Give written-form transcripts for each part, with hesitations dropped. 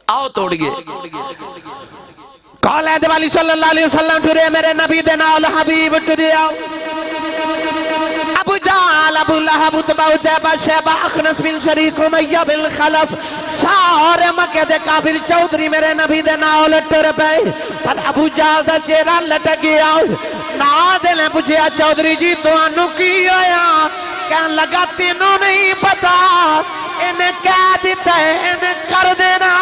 آؤ توڑیے کال ہے دیوالی صلی اللہ علیہ وسلم ٹھرے میرے نبی دے نال حبیب ٹھرے آؤ ابو جال ابو لہب اتبا اتبا شیبہ اخنس بن شریک امیہ بن خلف سارے مکہ دے قابل چودری میرے نبی دے نال ٹھر پہ پر ابو جال دا چہرہ لٹک گیا نا دلیں پوچھیا چودری جی تو انو کی آیا کہن لگا تینوں نہیں پتا انہیں کہہ دیتا ہے انہیں کر دینا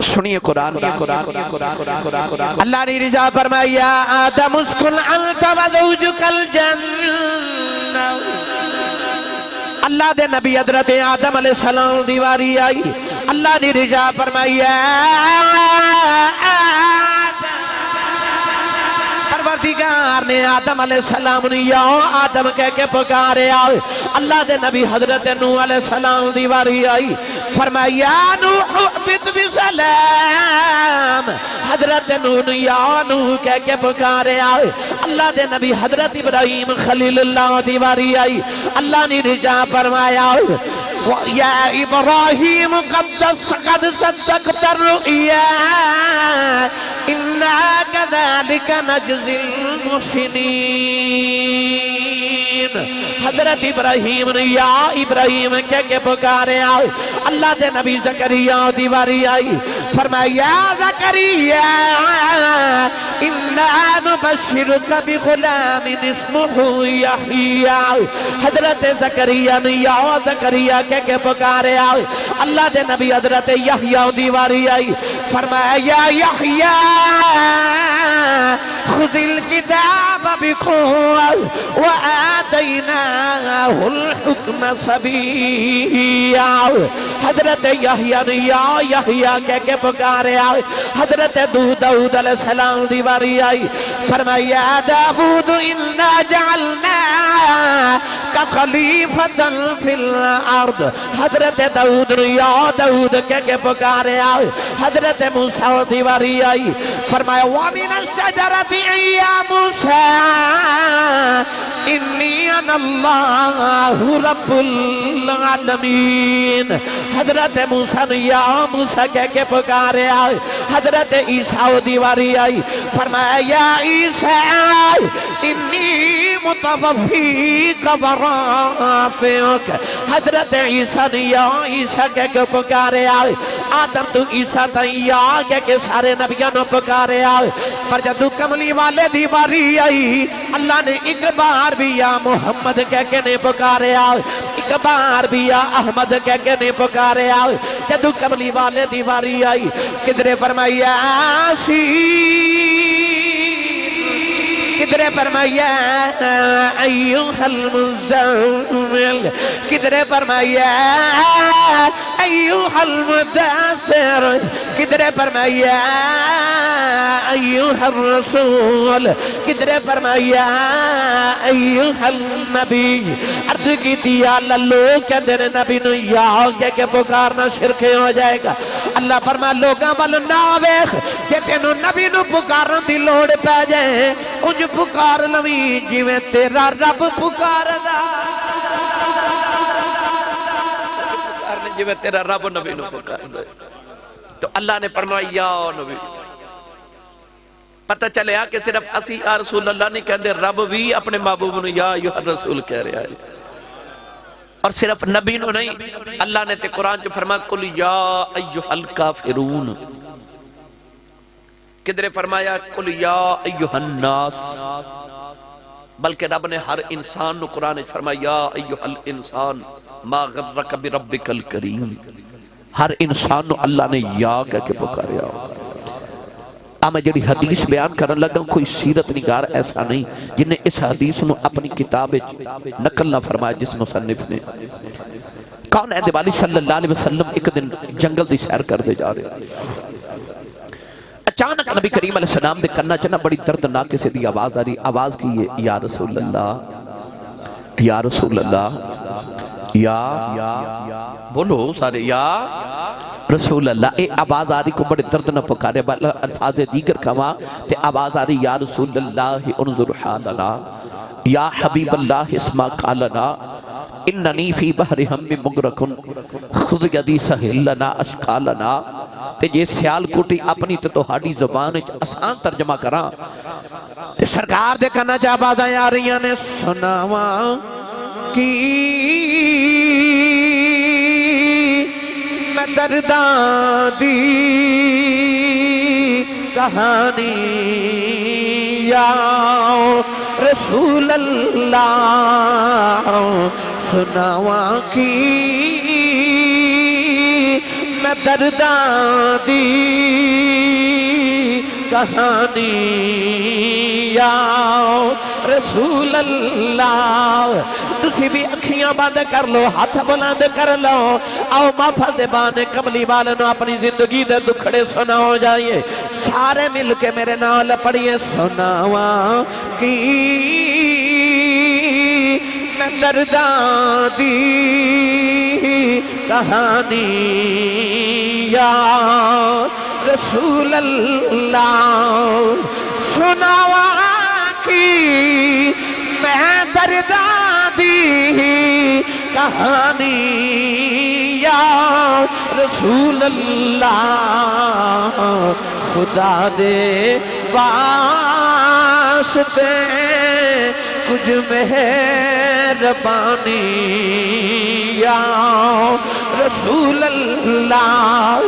سنیے قرآن اللہ نے رضا فرمایا آدم اسکن انت و زوجک الجنہ اللہ دے نبی حضرت آدم علیہ السلام دیواری آئی اللہ نے رضا فرمایا پروردگار نے آدم علیہ السلام نے یا آدم کہہ کے پکارے آئے اللہ دے نبی حضرت نوح علیہ السلام دیواری آئی فرمایا نوح احبت بسلام حضرت نوح یا نوح کہہ کے پکارے آئے اللہ دے نبی حضرت ابراہیم خلیل اللہ دیواری آئی اللہ نے رجا فرمایا یا ابراہیم قد صدقت الرؤیا اِنَّا كَذَلِكَ نَجْزِي الْمُحْسِنِينَ حضرت ابراہیم نے یا ابراہیم کہہ کے پکارے آئے اللہ دے نبی زکریہ دیواری آئی فرمایا زکریہ اِنَّا نُبَشِّرُكَ بِغُلَامٍ اسْمُهُ یحییٰ حضرت زکریہ نے یا زکریہ کہہ کے پکارے آئے اللہ دے نبی حضرت یحییٰ دیواری آئی فرمایا یحییٰ خذ الكتاب بقوة وآتيناه الحكم صبيا حضرت یحییٰ نے یا یحییٰ کہہ کے پکارے آئے حضرت داؤد علیہ السلام دیواری آئی فرمایا داؤد انا جعلناک خلیفۃ فی الارض حضرت داؤد نے یا داؤد کہہ کے پکارے آئے حضرت موسیٰ دیواری آئی فرمایا وَمِنَ الشَّجَرَةِ يَا مُوسَىٰ إِنِّي أَنَا اللَّهُ رَبُّ الْعَالَمِينَ حضرت موسیٰ نے یا موسیٰ کہہ کے پکارے آئے حضرت عیسیٰ دیواری آئی فرمایا یا عیسیٰ انی متوفیک ورافعک حضرت عیسیٰ نے یا عیسیٰ کہہ کے پکارے آئے آدم تو عیسیٰ تیّا کہہ کے سارے نبیوں نے پکارے آئے پر جب تو کملی والے دیواری آئی اللہ نے ایک بار بھی یا محمد کہہ کے نہیں پکارے آئے ایک بار بھی یا احمد کہہ کے نہیں پکارے آئے جب تو کملی والے دیواری آئی کدرے فرمایا آسی کدرے فرمایا ایوہ المزمل کدرے فرمایا ایوہ المدثر کدرے فرمایا ایوہ الرسول کدرے فرمایا ایوہ النبی عرض کی دیا للو کہ دن نبی نو یا کہہ کے پکارنا شرک ہو جائے گا اللہ فرما لوگاں والو ناویخ کہ تینو نبی نو پکارن دی لوڑ پہ جائیں انج پکار لوی جیویں تیرا رب پکار دا جیویں تیرا رب نبی نو پکار دا تو اللہ نے فرمایا یا نبی پتہ چلے کہ صرف اسی یا رسول اللہ نہیں کہندے رب بھی اپنے محبوب نو یا ایھا الرسول کہہ رہا ہے اور صرف نبی نو نہیں اللہ نے تے قرآن جو فرمایا قل یا ایھا الکافرون کدھر فرمایا قل یا ایھا الناس بلکہ رب نے ہر انسان نو قرآن فرمایا یا ایھا الانسان ما غرک بربک الکریم ہر انسان نو اللہ نے یا کہہ کے پکاریا میں جڑی حدیث بیان کرنے لگا کوئی سیرت نگار ایسا نہیں جن نے اس حدیث نو اپنی کتاب نقل نہ فرمایا جس مصنف نے کون ہے دیوالی صلی اللہ علیہ وسلم ایک دن جنگل دی سیر کر دے جا رہے اچانک نبی کریم علیہ السلام دے کرنا چنا بڑی دردناک سے دی آواز آ رہی آواز کی یا رسول اللہ یا رسول اللہ یا بولو سارے یا رسول اللہ اے آواز آ رہی کو بڑے درد نہ پکارے الفاظ دیگر کھوا تے آواز آ رہی یا رسول اللہ انظر حالنا یا حبیب اللہ اسما قالنا اننی فی بحر ہم مغرقن خود یدی سہل لنا اشکالنا تے جے سیال کوٹی اپنی تو ہاڑی زبان آسان ترجمہ کراں تے سرکار دے کنا چاہ باداں یاریاں نے سناواں کی میں درداں دی کہانی یا رسول اللہ سناواں کی میں درداں دی کہانی یا رسول اللہ تسی بھی اکھیاں بند کر لو ہاتھ بلند کر لو آؤ محفل دے بانے کملی والنو اپنی زندگی دے دکھڑے سناؤ جائیے سارے مل کے میرے نال پڑھئے سناواں کی میں درداں دی کہانی یا رسول اللہ سناواں کی میں درداں دی کہانی یا رسول اللہ خدا دے واسطے کچھ مہربانی یا رسول اللہ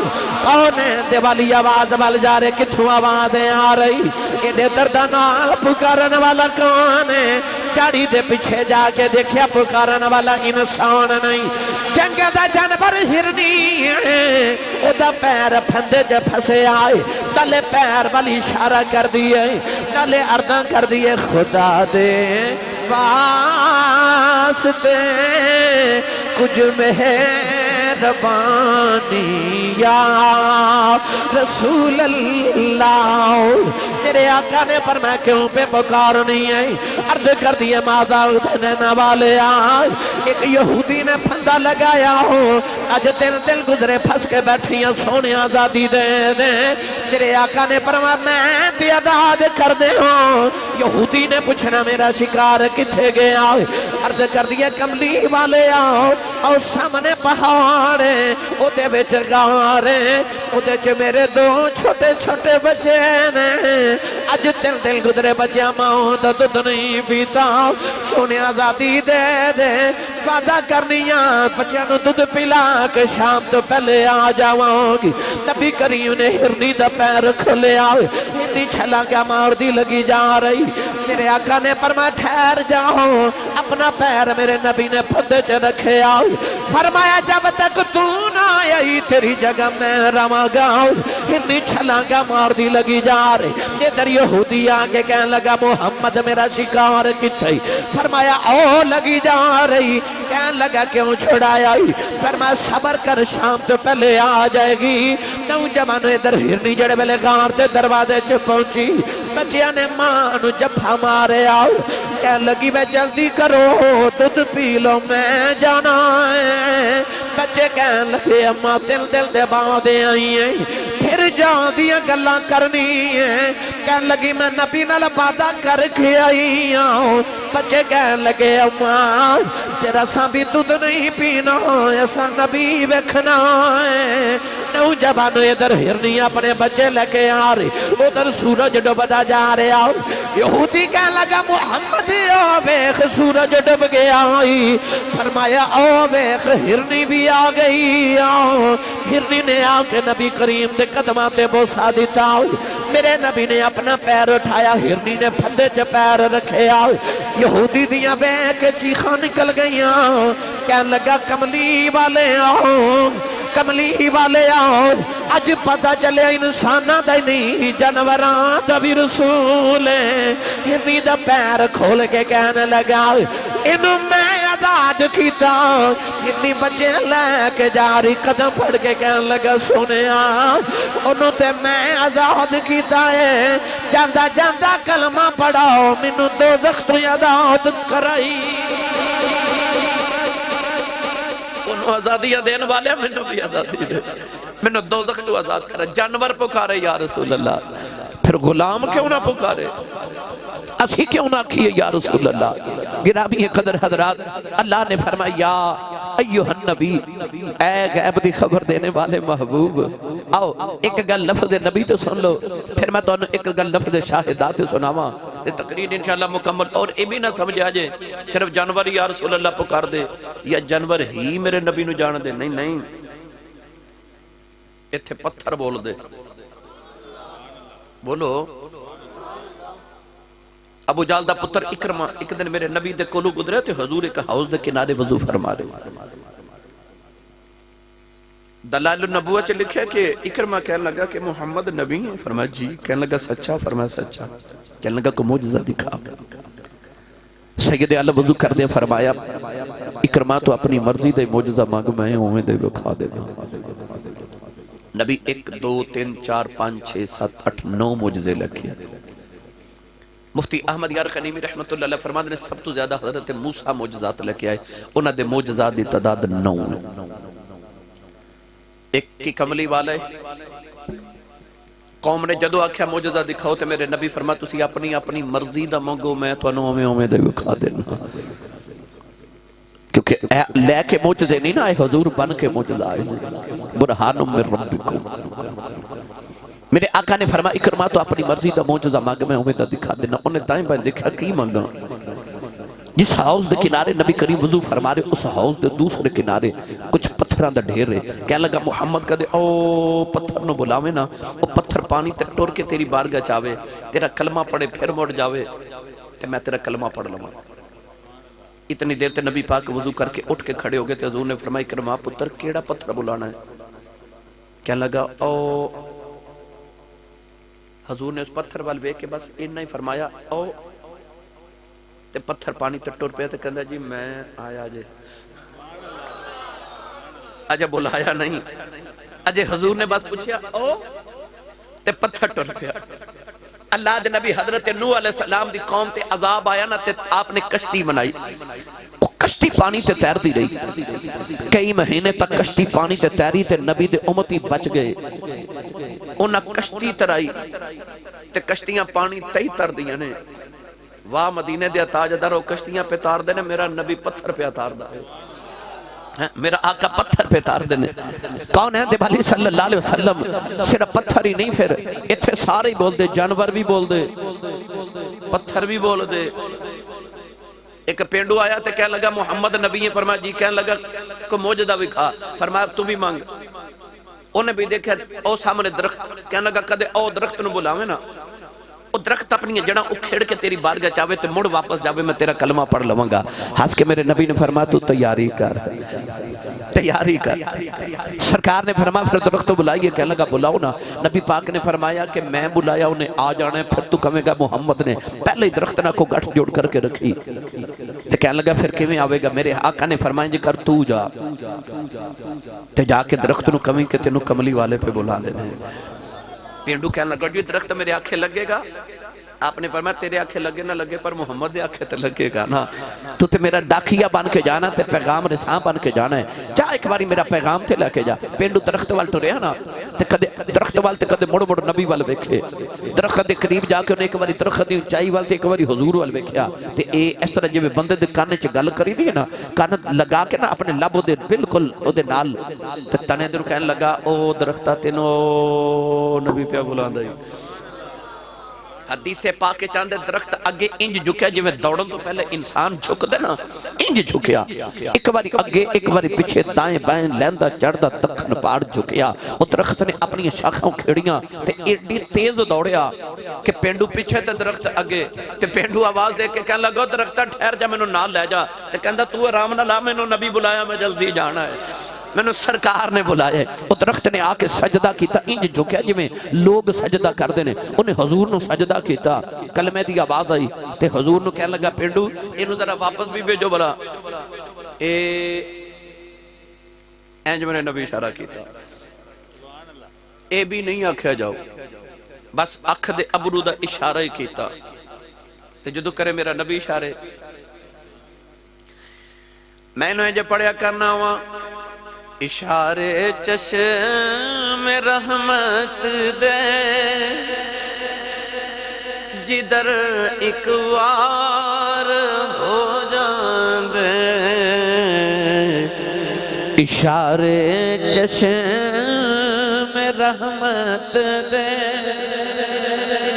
کون ہے دیوالی آواز وال جا رہے کتھوں آوازیں آ رہی ایڈے دردانال پکارن والا کون ہے جاڑی دے پیچھے جا کے دیکھیا پکارن والا انسان نہیں جنگ دا جانور ہرنی ہے او دا پیر پھندے جے پھسے آئے تلے پیر والی اشارہ کر دیئے تلے ارداں کر دیئے خدا دے واسطے کچھ مہربانی یا رسول اللہ تیرے آقا نے فرمایا کیوں پہ پکار نہیں آئی عرض کر دیئے ماذا ادھنینا والے آئے ایک یہودی نے پھندہ لگایا ہو آج دل گزرے پھنس کے بیٹھیاں سونے آزادی دے دے تیرے آقا نے فرمایا میں بیاداد کر دے ہوں یہودی نے پوچھنا میرا شکار کتھے گیا عرض کر دیا کملی والے آؤ اور سامنے پہاڑے او دے بچ گارے او دے چ میرے دو چھوٹے چھوٹے بچے نے اج دل گزرے بچیا ماں دا دودھ نہیں پیتا سونے آزادی دے دے وعدہ کرنیاں بچیاں نو دودھ پلا کے شام تو پہلے آ جاواں گی نبی کریم نے ہرنی دا پیر کھلے آئے ہرنی چھلا کیا مار دی لگی جا رہی میرے آقا نے فرمایا ٹھہر جاؤ اپنا پیر میرے نبی نے پھندے چ رکھے آؤ فرمایا جب تک تو نہ آئی تیری جگہ میں رواں گا ہرنی چھلا کیا مار دی لگی جا رہی یہ در یہودی آگے کہنے لگا محمد میرا شکار کتھائی فرمایا او لگی جا رہی کہنے لگا کیوں چھڑایا فرمایا صبر کر شام تو پہلے آ جائے گی نوجوانوں ادھر ہرنی جڑے بلے گار دے دروازے چ پہنچی بچیاں نے ماں نو جفا مارے آؤ کہنے لگی میں جلدی کرو دودھ پی لو میں جانا ہے بچے کہنے لگے اماں دل دے باندے آئی ہیں پھر جان دیا گلاں کرنی ہے کہنے لگی میں نبی نال وعدہ کر کے آئی ہوں بچے کہنے لگے اماں تیرا سا بھی دودھ نہیں پینا ایسا نبی ویکھنا ہے نوجوانوں ادھر ہرنی اپنے بچے لے کے آ رہی ادھر سورج ڈوبدا جا رہے آؤ یہودی کہنے لگا محمد او بیخ سورج ڈوب گیا فرمایا او بیخ ہرنی بھی آ گئی آؤ ہرنی نے آ کے نبی کریم دے قدمہ پہ بوسا دیتا میرے نبی نے اپنا پیر اٹھایا ہرنی نے پھندے چ پیر رکھے آؤ یہودی دیاں بیک چیخاں نکل گئیاں کہنے لگا کملی والے آؤ کملی والے آؤ اج پتہ چلے انسانہ دا نہیں جانوراں دا بھی رسول ہے ہرنی دا پیر کھول کے کہنے لگا انہوں میں آزاد کیتا ہرنی بچے لے کے جاری قدم پڑھ کے کہنے لگا سنیا انہوں تے میں آزاد کیتا ہے جاندہ جاندہ کلمہ پڑھاؤ منوں دوزخ تو آزاد کرائی انہوں آزادیاں دین والے منوں بھی آزادی دے منوں دوزخ تو آزاد کرا جانور پکارے یا رسول اللہ پھر غلام کیوں نہ پکارے اسی کیوں نہ کیے یا رسول اللہ؟ گرامی قدر حضرات، اللہ نے فرمایا یا ایوہ النبی، اے غیب دی خبر دینے والے محبوب، آؤ ایک گل لفظ نبی تو سن لو، پھر میں تو ایک گل لفظ شاہدات سناواں، یہ تقریر انشاءاللہ مکمل۔ اور یہ بھی نہ سمجھ آجے صرف جانور یا رسول اللہ پکار دے یا جانور ہی میرے نبی نو جان دے، نہیں نہیں، اتھے پتھر بول دے، بولو۔ ابو جال دا پتر اکرمہ ایک دن میرے نبی دے کولو گزرے تھے، حضور ایک حوض دے کنارے وضو فرما رہے۔ دلائل النبوہ چے لکھے کہ اکرمہ کہنے لگا کہ محمد نبی ہیں، فرمایا جی، کہنے لگا سچا، فرمایا سچا، کہنے لگا کو معجزہ دکھا۔ سید عالم وضو کر دے، فرمایا اکرمہ تو اپنی مرضی دے معجزہ مانگ، میں ہوئے دے بکھا دے۔ نبی 1 2 3 4 5 6 7 8 9 معجزے لکھے۔ مفتی احمد یار خنیمی رحمت اللہ علیہ فرماتے ہیں سب تو زیادہ حضرت موسیٰ معجزات لکھے آئے، انہاں دے معجزات دی تعداد 9 ہے۔ ایک کی کملی والے قوم نے جدو آکھیا معجزہ دکھاؤ تے میرے نبی فرماتے تسی اپنی اپنی مرضی دا مانگو، میں تو انہوں دے بکھا دینا، کیونکہ لے کے معجزے نہیں نہ آئے، حضور بن کے معجزہ آئے، برہان من ربکم۔ میرے آقا نے فرمایا اکرمہ تو اپنی مرضی دا معجزہ مانگ، میں امیدہ دکھا دینا۔ انہیں دائیں بائیں دیکھا کی مانگا؟ جس حوض دے کنارے نبی کریم وضو فرما رہے، اس حوض دے دوسرے کنارے کچھ پتھران دا ڈھیر رہے۔ کہنے لگا محمد کہا دے او پتھر نو بلاوے نا، او پتھر پانی تے ٹور کے تیری بارگاہ چاہوے، تیرا کلمہ پڑھے پھر موڑ جاوے تے میں تیرا کلمہ پڑھ لوں۔ اتنی دیر تے نبی پاک وضو کر کے اٹھ کے کھڑے ہو گئے تے حضور نے فرمایا اکرمہ پتر کیڑا پتھر بلانا ہے؟ کہنے لگا او، حضور نے اس پتھر وال وے کے بس انہا ہی فرمایا او، تے پتھر پانی تے ٹور پہ تے کہندا جی میں آیا جے، اجے بلایا نہیں، اجے حضور نے بس پوچھیا او تے پتھر ٹور پہ۔ اللہ دے نبی حضرت نوح علیہ السلام دی قوم تے عذاب آیا نا تے آپ نے کشتی بنائی، کشتی پانی تے تیر دی رہی، کئی مہینے تک کشتی پانی تے تیری تے نبی دے امتی بچ گئے۔ انہاں کشتی ترائی تے کشتیاں پانی تے تر دیاں نے، واہ مدینہ دے تاجدار وہ کشتیاں پہ تار دینے، میرا نبی پتھر پہ تار دا ہے، میرا آقا پتھر پہ تار دینے۔ کون ہے دے بھالی صلی اللہ علیہ وسلم؟ صرف پتھر ہی نہیں، پھر اتھے سارے بول دے، جانور بھی بول دے، پتھر بھی بول دے۔ ایک پینڈو آیا تے کہنے لگا محمد نبی ہیں، فرمایا جی، کہنے لگا کو معجزہ بھی کھا، فرمایا تو بھی مانگ۔ انہیں بھی دیکھا او سامنے درخت، کہنے لگا کدے او درخت نو بلاوے نا، او درخت اپنی جڑا اکھیڑ کے تیری بارگاہ چاہوے تے مڑ واپس جاوے، میں تیرا کلمہ پڑھ لوں گا۔ ہنس کے میرے نبی نے فرمایا تو تیاری کر، تیاری کر۔ سرکار نے فرمایا پھر درخت بلائیے، کہنے لگا بلاؤ نا۔ نبی پاک نے فرمایا کہ میں بلایا انہیں آ جانا ہے، پھر تو کہے گا محمد نے پہلے ہی درخت نہ کو گٹھ جوڑ کر کے رکھی، تے کہنے لگا پھر کیویں آوے گا؟ میرے آقا نے فرمایا جی کر تو جا، تے جا کے درخت نو کہیں کہ تینوں کملی والے پہ بلا دینے۔ پینڈو کہنے لگا جو درخت میرے آنکھیں لگے گا؟ آپ نے فرمایا تیرے آنکھیں لگے نہ لگے پر محمد دے آنکھیں تے لگے گا نا، تو تے میرا ڈاکیا بن کے جانا، تے پیغام رساں بن کے جانا ہے، جا ایک باری میرا پیغام تے لے کے جا۔ پینڈو درخت وال ٹریا نا، تے کدے درخت وال تے کدے مڑ مڑ نبی وال ویکھے، درخت دے قریب جا کے انہیں ایک باری درخت دی اونچائی وال تے ایک باری حضور وال ویکھیا، تے اے اس طرح جویں بندے دے کان وچ گل کری نہیں نا، کان لگا کے نا اپنے لب دے بالکل او دے نال، تے تنے در کہن لگا او درختہ تینوں نبی پیا بلاندا ہے۔ حدیث پاک چاندے درخت اگے انج جھکیا جویں دوڑن تو پہلے انسان جھک دے نا، انج جھکیا، ایک باری اگے ایک باری پیچھے، دائیں بائیں لیندا چڑھدا دکھن پاڑ جھکیا۔ وہ درخت نے اپنی شاخوں کھیڑیاں تے ایڈی تیز دوڑیا کہ پینڈو پیچھے تے درخت اگے، تے پینڈو آواز دے کے کہنے لگا درختہ ٹھہر جا، مینوں نال لے جا، تے کہندا تو آرام نہ لا، مینوں نبی بلایا، میں جلدی جانا ہے، مینوں سرکار نے بلایا ہے۔ وہ درخت نے آ کے سجدہ کیتا، انج جھکیا جویں لوگ سجدہ کر دینے، انہیں حضور نو سجدہ کیتا، کلمے دی آواز آئی تے حضور نو کہنے لگا پینڈو اینو ذرا واپس بھی بھیجو بلا، انج میں نے نبی اشارہ کیتا، اے بھی نہیں آکھیا جاؤ، بس اکھ دے ابرو دا اشارہ ہی کیتا، تے جدو کرے میرا نبی اشارے، میں نے جو پڑھیا کرنا ہوا اشارے چشم رحمت دے جدھر ایک وار ہو جاندے اشارے چشم رحمت دے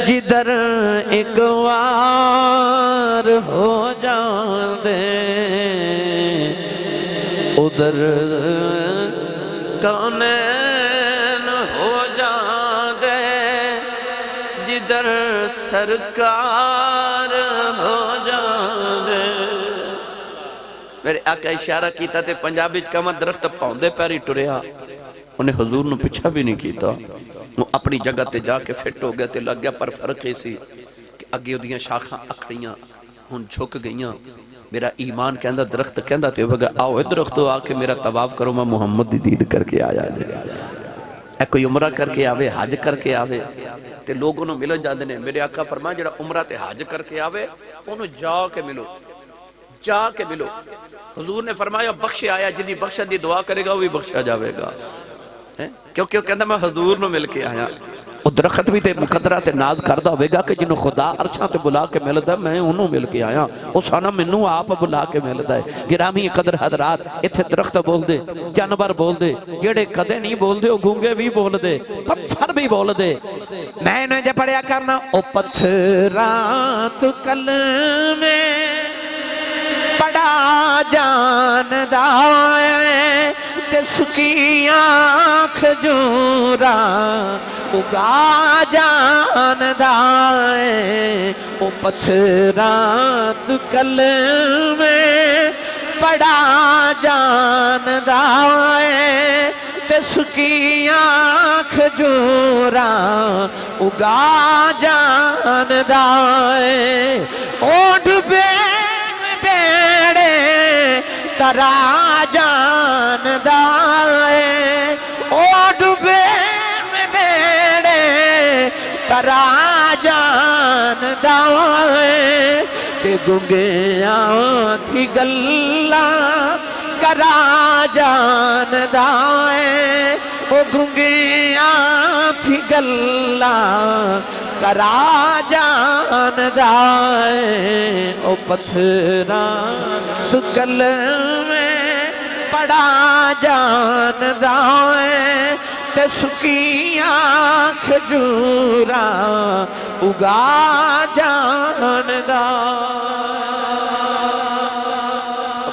جدھر ایک وار ہو جاندے ادھر کونین ہو جاندے جدھر سرکار ہو جاندے میرے آقا اشارہ کیتا تے پنجابی کما درخت پاؤندے پیری ٹریا انہیں حضور نے پچھا بھی نہیں کیتا وہ اپنی جگہ تے جا کے فٹ ہو گیا تے لگ گیا پر فرق ایسی کہ اگے دیاں شاخاں اکھڑیاں ہن جھک گئیاں میرا ایمان کہندہ درخت کہندہ تے وگا آؤ اے درختو آ کے میرا طواف کرو میں محمد دی دید کر کے آیا جائے اے کوئی عمرہ کر کے آوے حج کر کے آوے تے لوگوں نے ملن جاندے نے میرے آقا فرمائے جڑا عمرہ تے حج کر کے آوے انہوں جا کے ملو حضور نے فرمایا بخش آیا جدی بخشت دی دعا کرے گا وہ بھی بخشا جاوے گا کیونکہ وہ کہندہ میں حضور نے مل کے آیا وہ درخت بھی تے مقدرہ تے ناز کردہ ہوئے گا کہ جنہوں خدا عرشاں تے بلا کے ملدہ میں انہوں مل کے آیا وہ سانا منوں آپ بلا کے ملدہ ہے گرامی قدر حضرات اتھے درخت بول دے جانور بول دے جڑے قدے نہیں بول دے وہ گونگے بھی بول دے پتھر بھی بول دے میں نے جب پڑھیا کرنا او پتھرات کلمے بڑا جاندہ تے سکیاں کھجورا اگا جاندہ او پتھرات کلمے بڑا جاندہ تے سکیاں کھجورا اگا جاندہ اوڈ بیڑے ترا جاندہ اوڈ بیڑے ترا جاندہ تے گنگیاں تھی گلہ کرا جاندہ او گنگیاں تھی گلہ کرا جاندہ او پتھرات کلمے پڑا جاندہ تے سکیاں کھجورا اگا جاندہ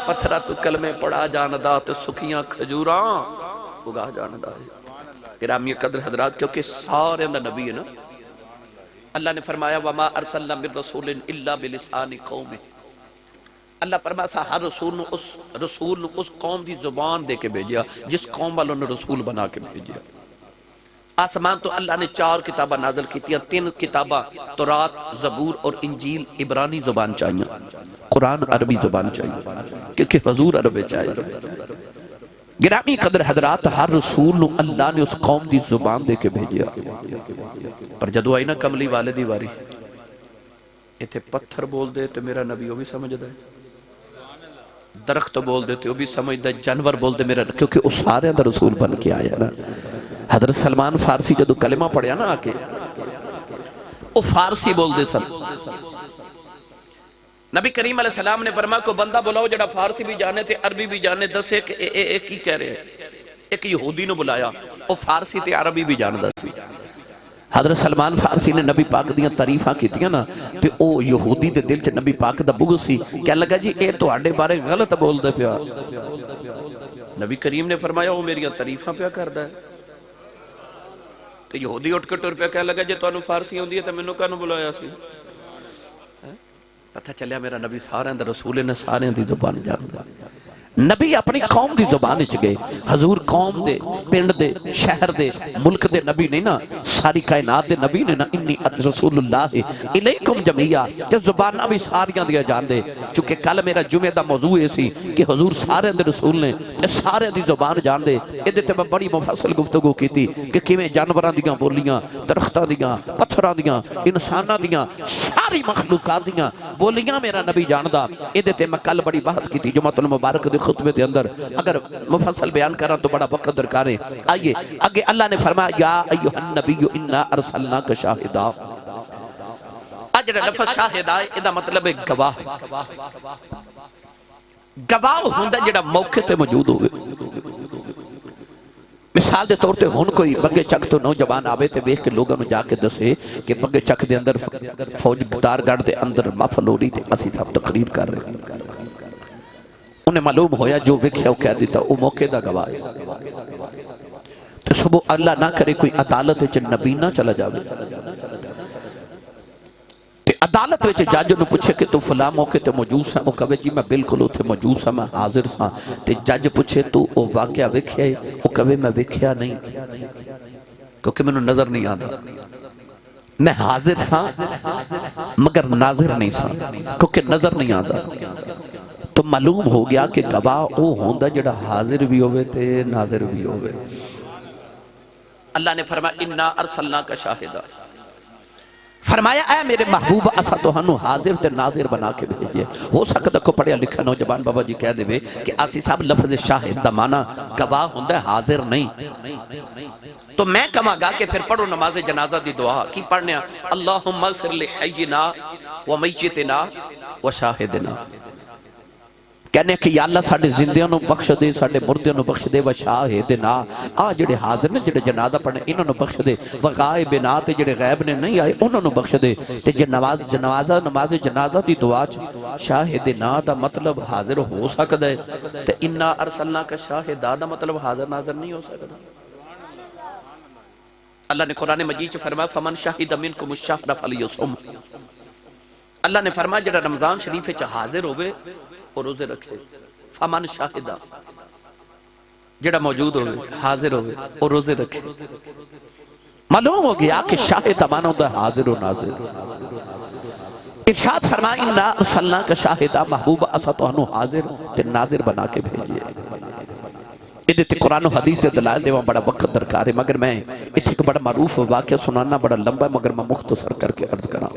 پتھرات کلمے پڑا جاندہ تے سکیاں کھجورا اگا جاندہ گرامی قدر حضرات کیونکہ سارے اندر نبی ہے نا اللہ نے فرمایا وَمَا أَرْسَلْنَا مِن رَسُولٍ إِلَّا بِلِسَانِ قَوْمِهِ اللہ فرمایا ہر رسول نے اس قوم دی زبان دے کے بھیجیا جس قوم والوں نے رسول بنا کے بھیجیا آسمان تو اللہ نے 4 کتابہ نازل کیتیاں 3 کتابہ تورات زبور اور انجیل عبرانی زبان چاہیے قرآن عربی زبان چاہیے کیونکہ حضور عربی چاہیے گرامی قدر حضرات ہر رسول نو اللہ نے اس قوم دی زبان دے کے بھیجیا پر جدو آئی نا کملی والدی واری ایتھے پتھر بول دے تو میرا نبی وہ بھی سمجھ دے درخت بول دے تو وہ بھی سمجھ دے جانور بول دے میرا کیونکہ اس سارے اندر رسول بن کے آیا نا حضرت سلمان فارسی جدو کلمہ پڑھیا نا آکے وہ فارسی بول دے سن نبی کریم علیہ السلام نے فرمایا کو بندہ بلاؤ جڑا فارسی بھی جانے تھے عربی بھی جانے دس ایک ہی کہہ رہے ہیں ایک یہودی نے بلایا وہ فارسی تے عربی بھی جانے دس حضرت سلمان فارسی نے نبی پاک دیاں تعریفاں کیتیاں نا تے او یہودی دے دل چ نبی پاک دا بغض سی کہنے لگا جی اے تواڈے بارے غلط بول دے پیا نبی کریم نے فرمایا وہ میری تعریفاں پیا کردا ہے تے یہودی اٹھ کے ٹر پیا کہنے لگا جی تانوں فارسی ہوندی ہے تے مینوں کانوں بلایا سی پتہ چلیا میرا نبی سارے اندر رسول نے سارے دی زبان جاندا نبی اپنی قوم دی زبان وچ گئے حضور قوم دے پنڈ دے شہر دے ملک دے نبی نہیں نا ساری کائنات دے نبی نے نا انی رسول اللہ الیکم جمعیہ کہ زبانہ بھی ساریاں دیا جان دے چونکہ کل میرا جمعہ دا موضوع ایسی کہ حضور سارے اندر رسول نے سارے دی زبان جان دے ادھے تے میں بڑی مفصل گفتگو کی تھی کہ کیویں جانوراں دیاں بولیاں درختاں دیاں پتھراں دیاں انساناں دیاں ساری مخلوقات دیاں بولیاں میرا نبی جاندا ادھے تے میں کل بڑی بحث کی تھی جمعہ المبارک دے خطبے دے اندر اگر مفصل بیان کراں تو بڑا وقت درکار ہے آئیے آگے اللہ نے فرمایا یا ایھا النبی انا ارسلناک شاہدا اج جڑا لفظ شاہد آئے ادا مطلب ہے گواہ. گواہ ہوندا جڑا موقع تے موجود ہوئے. مثال دے طور تے ہن کوئی بگے چک تو نوجوان آوے تے ویکھ کے لوگاں نوں جا کے دسے کہ بگے چک دے اندر فوج دارگڑھ دے اندر محفل ہو رہی تے اسی صاحب تقریر کر رہے ہیں. انہیں معلوم ہویا جو ویکھیا وہ کہہ دیتا وہ موقع دا گواہ ہے. تو صبح اللہ نہ کرے کوئی عدالت وچ نبی نہ چلا جاوے تے عدالت وچ جج نوں پوچھے کہ تو فلاں موقع تے موجود ہے. وہ کہے جی میں بالکل اوتھے موجود ہاں میں حاضر ہاں. تے جج پوچھے تو او واقعہ ویکھیا ہے؟ وہ کہے میں ویکھیا نہیں کیونکہ مینوں نظر نہیں آندا. میں حاضر ہاں مگر ناظر نہیں سا کیونکہ نظر نہیں آندا. تو معلوم ہو گیا کہ گواہ او ہوندا جڑا حاضر بھی ہوئے تے ناظر بھی ہوئے. اللہ نے فرمایا اِنَّا أَرْسَلْنَاكَ شَاهِدًا. فرمایا اے میرے محبوب اسا تہانوں حاضر تے ناظر بنا کے بھیجے. ہو سکتا کو پڑھیا لکھا نوجوان بابا جی کہہ دے کہ آسی صاحب لفظ شاہد دا معنی گواہ ہوندا ہے حاضر نہیں. تو میں کہاں گا کہ پھر پڑھو نماز جنازہ دی دعا کی پڑھنے اللہم اغفر لحینا ومیتنا وشاہدنا. کہنے کہ یا اللہ ساڑھے زندیاں نو بخش دے ساڑھے مردیاں نو بخش دے وشاہدنا. جڑے حاضر نے جڑے جنازہ پڑھنے انہوں نو بخش دے. وغائبنا تے جڑے غیب نے نہیں آئے انہوں نو بخش دے. تے نماز جنازہ دی دعا شاہدنا دا مطلب حاضر ہو سکتا ہے. تے اِنَّا أَرْسَلْنَاكَ شَاهِدًا دا مطلب حاضر ناظر نہیں ہو سکتا. اللہ نے قرآن مجید سے فرمایا فَمَنْ شَهِدَ مِنْكُمُ الشَّهْرَ فَلْيُصُمْ. اللہ نے فرمایا جڑا رمضان شریف وچ حاضر ہوئے اور روزے رکھے. فَمَنْ شَاهِدَ جڑا موجود ہوئے حاضر ہوئے اور روزے رکھے. معلوم ہو گیا کہ شاہد معنی ہوتا ہے حاضر و ناظر. ارشاد فرمایا اِنَّا أَرْسَلْنَاكَ شَاهِدًا محبوب اسا تہانوں حاضر تے ناظر بنا کے بھیجئے. ادھے تے قرآن و حدیث دے دلائل دے وہاں بڑا وقت درکار ہے مگر میں اتھے ایک بڑا معروف واقعہ سنانا بڑا لمبا ہے مگر میں مختصر کر کے عرض کرا.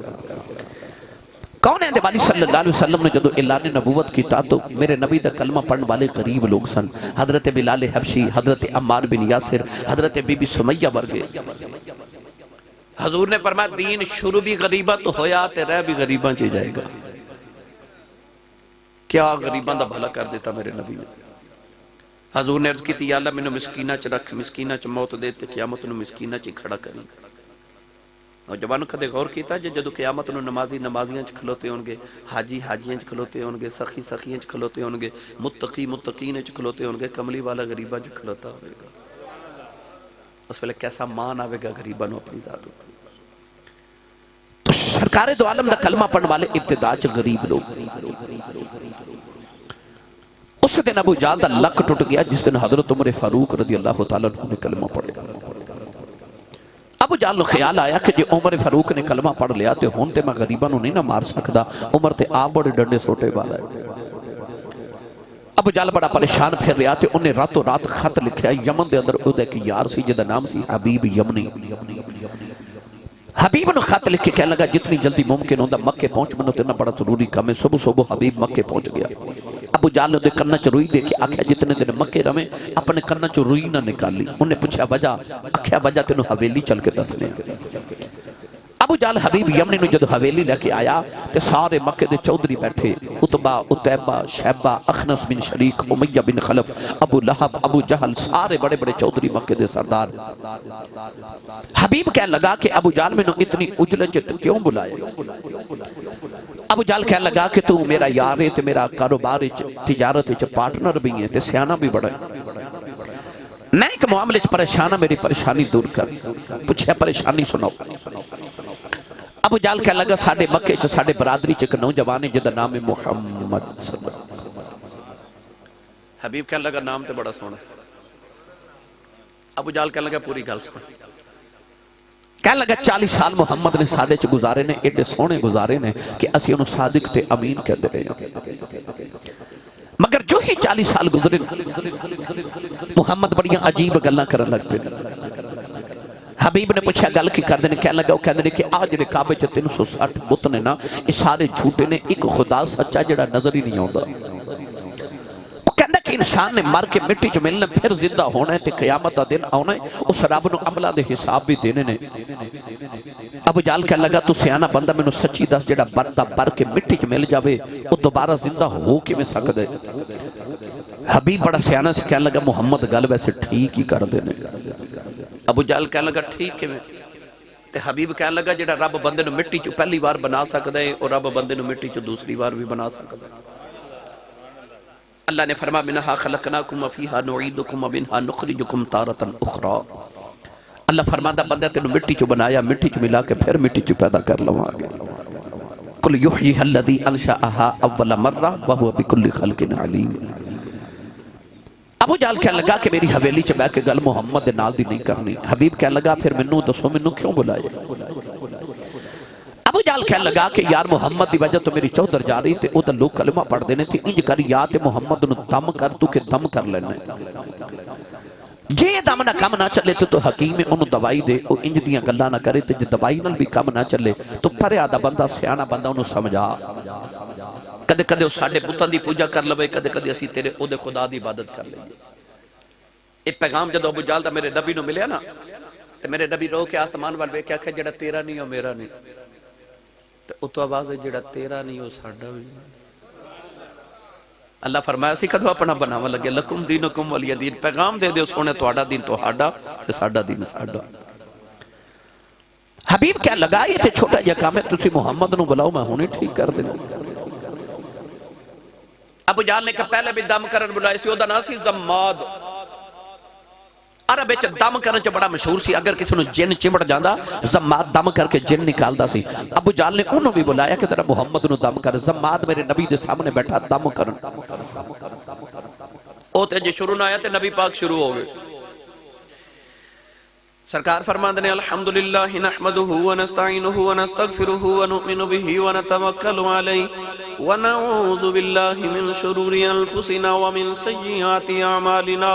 کون ہے نبی صلی اللہ علیہ وسلم نے جدو اعلان نبوت کیتا تو میرے نبی دا کلمہ پڑھن والے غریب لوگ سن. حضرت بلال حبشی، حضرت عمار بن یاسر، حضرت بی بی سمیہ ورگے. حضور نے فرمایا دین شروع بھی غریبہ تو ہویا تے رہ بھی غریبہ چے جائے گا. کیا غریبہ دا بھلا کر دیتا میرے نبی نے. حضور نے عرض کی تھی یا اللہ میں نے مسکینہ چ رکھ مسکینہ چ موت دیتے قیامت نے مسکینہ چ کھڑا کری. نوجوانوں کدے غور کیتا جدو قیامت نو نمازی نمازیاں چ کھلوتے ہونگے، حاجی حاجیاں چ کھلوتے ہونگے، سخی سخیاں چ کھلوتے ہونگے، متقی متقین چ کھلوتے ہونگے، کملی والا غریبہ چ کھلوتا ہوئے گا. اس ویلے کیسا مان آوے گا غریبہ نو اپنی ذات ہوتا. تو سرکار دو عالم دا کلمہ پڑھن والے ابتدا چ غریب لوگ. اس دن ابو جہل دا لک ٹوٹ گیا جس دن حضرت عمر فاروق رضی اللہ تعالیٰ نے کلمہ پڑھے. ابو جہل نو خیال آیا کہ جو عمر فاروق نے کلمہ پڑھ لیا تے ہون تے میں غریباں نو نہیں نہ مار سکدا. عمر تے آپ بڑے ڈنڈے سوٹے والا ہے. ابو جہل بڑا پریشان پھر رہا تے انہیں راتوں رات خط لکھیا یمن دے اندر اودے کی یار سی جدا نام سی حبیب یمنی. حبیب نو خط لکھ کے کہنے لگا جتنی جلدی ممکن ہوندا مکے پہنچ منو تے نہ بڑا ضروری کام ہے. صبح صبح حبیب مکے پہنچ گیا. ابو جہل نے دے کرنا چ روئی دے کے آکھیا جتنے دن مکے رہے اپنے کرنا چ روئی نہ نکالی. انہیں پوچھا وجہ آکھیا وجہ تینوں حویلی چل کے دسنے. ابو جہل حبیب یمنی نو جدو حویلی لے کے آیا تے سارے مکے دے چودھری بیٹھے عتبہ عتیبہ شیبہ اخنس بن شریک امیہ بن خلف ابو لہب ابو جہل سارے بڑے بڑے چودھری مکے دے سردار. حبیب کہنے لگا کہ ابو جہل میں نو اتنی اجلن چے کیوں بلائے. ابو جہل کہنے لگا کہ تو میرا یار ہے تے میرا کاروبار تجارت پارٹنر بھی ہے تے سیانہ بھی بڑا ہے. میں ایک معاملے پریشانہ میری پریشانی دور کر. پوچھے پریشانی سنو. ابو جہل کہنے لگا ساڑھے مکے چا ساڑھے برادری چا ایک نوجوان جدا نام محمد صلی اللہ علیہ وسلم. حبیب کہنے لگا نام تے بڑا سونا. ابو جہل کہنے لگا پوری گل سن. کہنے لگا 40 سال محمد نے ساڑھے چا گزارے نے ایڈے سونے گزارے نے کہ اسی انہوں صادق تے امین کہہ دے رہے ہیں. مگر جو ہی 40 سال گزرے محمد بڑیاں عجیب گلنا کرن لگ پہ. حبیب نے پوچھا گل کی کر دینے کہنے لگا وہ کہہ دینے کہ آج جڑے کعبے چ 360 بت نے نا یہ سارے جھوٹے نے ایک خدا سچا جڑا نظر ہی نہیں آندا. وہ کہندا کہ کہ انسان نے مر کے مٹی چ ملنا پھر زندہ ہونا ہے تے قیامت دا دن آنا ہے اس رب نو عملہ دے حساب بھی دینے نے ابو جہل کہنے لگا تو سیانہ بندہ میں نو سچی دس جڑا بردہ بر کے مٹی چ مل جاوے وہ دوبارہ زندہ ہو کے میں سکت ہے حبیب بڑا سیانہ سے کہنے لگا محمد گل ویسے ٹھیک ہی کر دینے ابو جہل کہنے لگا ٹھیک ہے تے حبیب کہنے لگا جڑا رب بندے نو مٹی چ پہلی بار بنا سکتا ہے اور رب بندے نو مٹی چ دوسری بار بھی بنا سکتا ہے اللہ نے فرما منہا خلقناکم وفیہا نعیدکم ومنہا نخرجکم تارتا اخرى اللہ فرماتا بندہ تینو مٹی چو بنایا مٹی چو ملا کے پھر مٹی چو پیدا کر لوں آگے قل یحییہا الذی انشأہا اول مرہ وہو بکل خلق علیم ابو جہل کہنے لگا کہ میری حویلی چ بیٹھ کے گل محمد دے نال دی نہیں کرنی حبیب کہنے لگا پھر منو دسو منو کیوں بلائے ابو جہل کہنے لگا کہ یار محمد دی وجہ تو میری چودر جا رہی تھے او دا لوگ کلمہ پڑھ دینے تھی انج کر یا تے محمد نو دم کر تو کہ دم کر لینے جے دم نہ کم نہ چلے تو حکیم انہوں دوائی دے او انج دیاں گلاں نہ کرے تے جے دوائی نال بھی کم نہ چلے تو پرے آدھا بندہ سیانہ بندہ انہوں سمجھا کدے کدے اس ساڑھے بتان دی پوجا کر لوے کدے کدے اسی تیرے او دے خدا دی عبادت کر لیں ایک پیغام جدو ابو جہل دا میرے نبی نو ملیا نا تے میرے نبی رو کے آسمان والوے کیا کہ جڑا تیرا نہیں ہو میرا نہیں تے او تو آواز ہے جڑا تیرا نہیں ہو ساڑھا بھی اللہ فرمایا سی کدو اپنا بناوا لگے لکم دینکم ولی دین پیغام دے دے سونے توڑا دین تو ہاڑا تے ساڑھا دین ساڑھا حبیب کیا لگا یہ تے چھوٹا یہ کام ہے تسی محمد نو بلاؤ میں ہونے ٹھیک کر دے ابو جہل نے کہا پہلے بھی دم کرن بلائے سی او دا ناسی زماد عرب دم کرنے چا بڑا مشہور سی اگر کسی نے جن چمڑ جاندہ زماد دم کر کے جن نکالدہ سی ابو جہل نے انہوں بھی بلایا کہ ترہ محمد نو دم کر زماد میرے نبی دے سامنے بیٹھا دم کرن اوتے جی شروع نہ آیا تے نبی پاک شروع ہو گئے سرکار فرماندنے الحمدللہ نحمدہ ونستعینہ ونستغفرہ ونؤمن بہ ونتوکل علیہ ونعوذ باللہ من شرور انفسنا ومن سیئات اعمالنا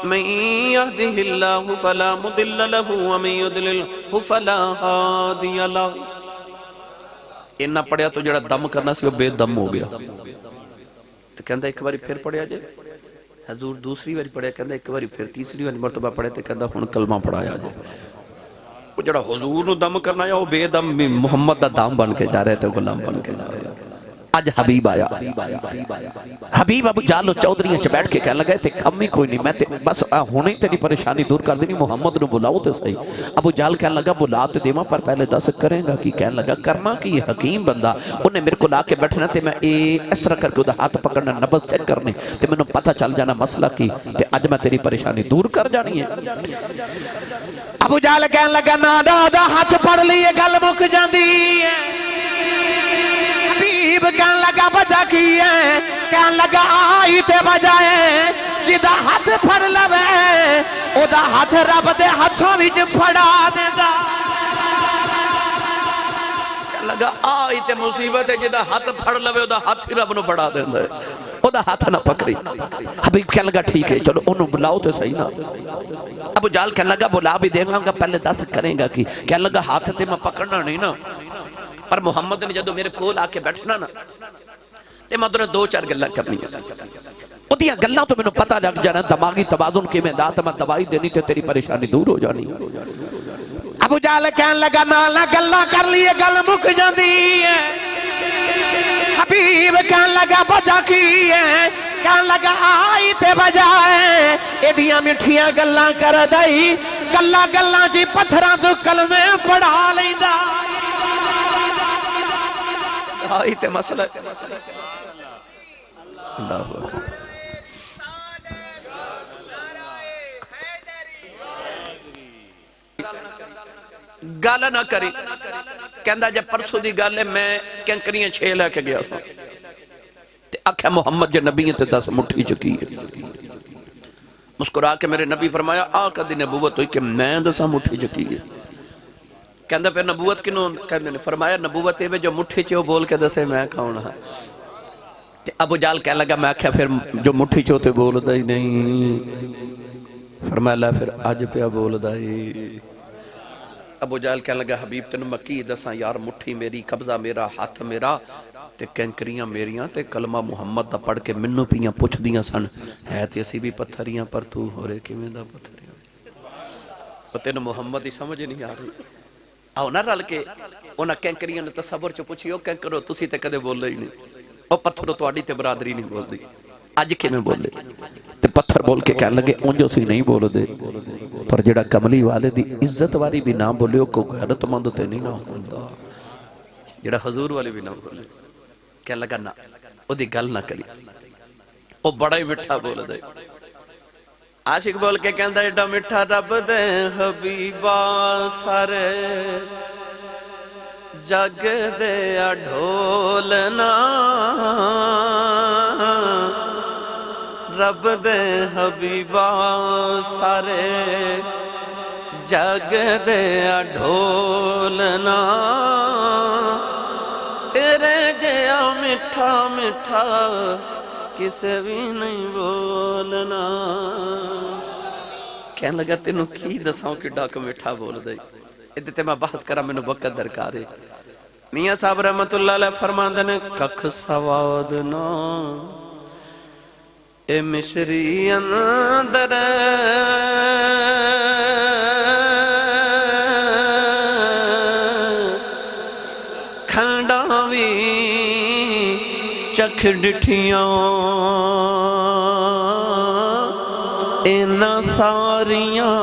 من یهده اللہ فلا مضل له ومن یضللہ فلا ہادی لہ انہا پڑھیا تو جڑا دم کرنا سی وہ بے دم ہو گیا تو کہندہ ایک باری پھر پڑھیا جائے حضور دوسری باری پڑھیا کہندہ ایک باری پھر تیسری باری مرتبہ پڑھے تو کہندہ ہن کلمہ پڑھایا جائے وہ جڑا حضور نو دم کرنا یا وہ بے دم محمد دا دام بن کے جا رہے تھے غلام بن کے جا رہے تھے آج حبیب آیا حبیب ابو جہل چودھریاں چ بیٹھ کے کہنے لگے تے کمی کوئی نہیں میں بس ہونے ہی تیری پریشانی دور کر دینی محمد نو بلاؤ تے صحیح ابو جہل کہنے لگا بلا تے دیما پر پہلے دس کریں گا کی کہنے لگا کرنا کہ یہ حکیم بندہ انہیں میرے کو لا کے بیٹھنا تے میں اس طرح کر کے ادھا ہاتھ پکڑنا نبض چیک کرنے تے میں نے پتہ چل جانا مسئلہ کی تے آج میں تیری پریشانی دور کر جانی ہے ابو جہل کہنے لگا نادا دا ہاتھ پڑھ لیے گل مک جاندی ہے حبیب کہنے لگا بجا کی ہے کہنے لگا آئی تے بجائے جدہ ہاتھ پھڑ لوے او دا ہاتھ رب دے ہاتھوں وچ پھڑا دے دا کہنے لگا آئی تے مصیبت ہے جدہ ہاتھ پھڑ لوے او دا ہاتھ رب نو پھڑا دے دا او دا ہاتھ نہ پکڑی حبیب کہنے لگا ٹھیک ہے چلو انہوں بلاؤ تو صحیح نا ابو جہل کہنے لگا بلا بھی دے گا پہلے دس کریں گا کی کہنے لگا ہاتھ تے میں پکڑنا نہیں نا پر محمد نے جدو میرے کول آ کے بیٹھنا نا تے میں دو چار گلہ کرنی ہے او دیا گلہ تو میں نے پتہ لگ جانا دماغی توازن کے میں داتا میں دوائی دینی تے تیری پریشانی دور ہو جانی ابو جہل کہنے لگا نالا گلہ کر لیے گل مک جاندی ہے حبیب کہنے لگا بجا کی ہے کہنے لگا آئی تے بجائے ایڈیاں مٹھیاں گلہ کر دائی گلہ جی پتھران تو کلمے پڑھا لیندہ آئی تے مسئلہ اللہ اکبر گالا نہ کری کہندہ جب پرسو دی گالے میں کنکریاں 6 لے کے گیا تھا تے اکھا محمد جو نبی تے 10 مٹھی چکی ہے مسکرا کے میرے نبی فرمایا آقا دی نبوت ہوئی کہ میں 10 مٹھی چکی ہے کہندہ پھر نبوت کنوں کہندے نے فرمایا نبوت ہے جو مٹھی چو بول کے دسے میں کھاؤنا ہے ابو جہل کہنے لگا میں کہا پھر جو مٹھی چو تے بول دا ہی نہیں فرمایا اللہ پھر آج پہ بول دا ہی ابو جہل کہنے لگا حبیب تنو مکی دساں یار مٹھی میری قبضہ میرا ہاتھ میرا تے کینکریاں میریاں تے کلمہ محمد دا پڑھ کے منوں پیاں پوچھ دیاں سن ہے تے اسی بھی پتھریاں پر تو ہو رہے کیویں دا پتھریاں تو تینوں محمد ہی سمجھ نہیں آ رہی آؤ نہ رل کے انہاں کینکریاں نے تصور چ پوچھی او کینکرو تسی تے کدے بولے ہی نہیں او پتھرو تواڈی تے برادری نہیں بول دی اج کیویں بولے تے پتھر بول کے کہنے لگے اونجو سی نہیں بول دے پر جڑا کملی والے دی عزت واری بھی نہ بولے او کو غیرت مند تے نہیں نہ ہوندا جڑا حضور والے بھی نہ بولے کہنے لگا نہ او دی گل نہ کری او بڑا ہی مٹھا بول دے عاشق بول کے کہندا ایڈا مٹھا رب دے حبیبا سارے جگ دے ڈھولنا رب دے حبیبا سارے جگ دے ڈھولنا تیرے جیا مٹھا مٹھا کسے بھی نہیں بولنا کہنے لگا تینوں کی دساؤں کہ ڈاک مٹھا بول دے ادھتے میں بحث کرا میں نے وقت درکارے میاں صاحب رحمت اللہ علیہ فرمان دینے ککھ سوادنا اے مشری اندر کھنڈاوی چکھ ڈٹھیاں اینا ساریاں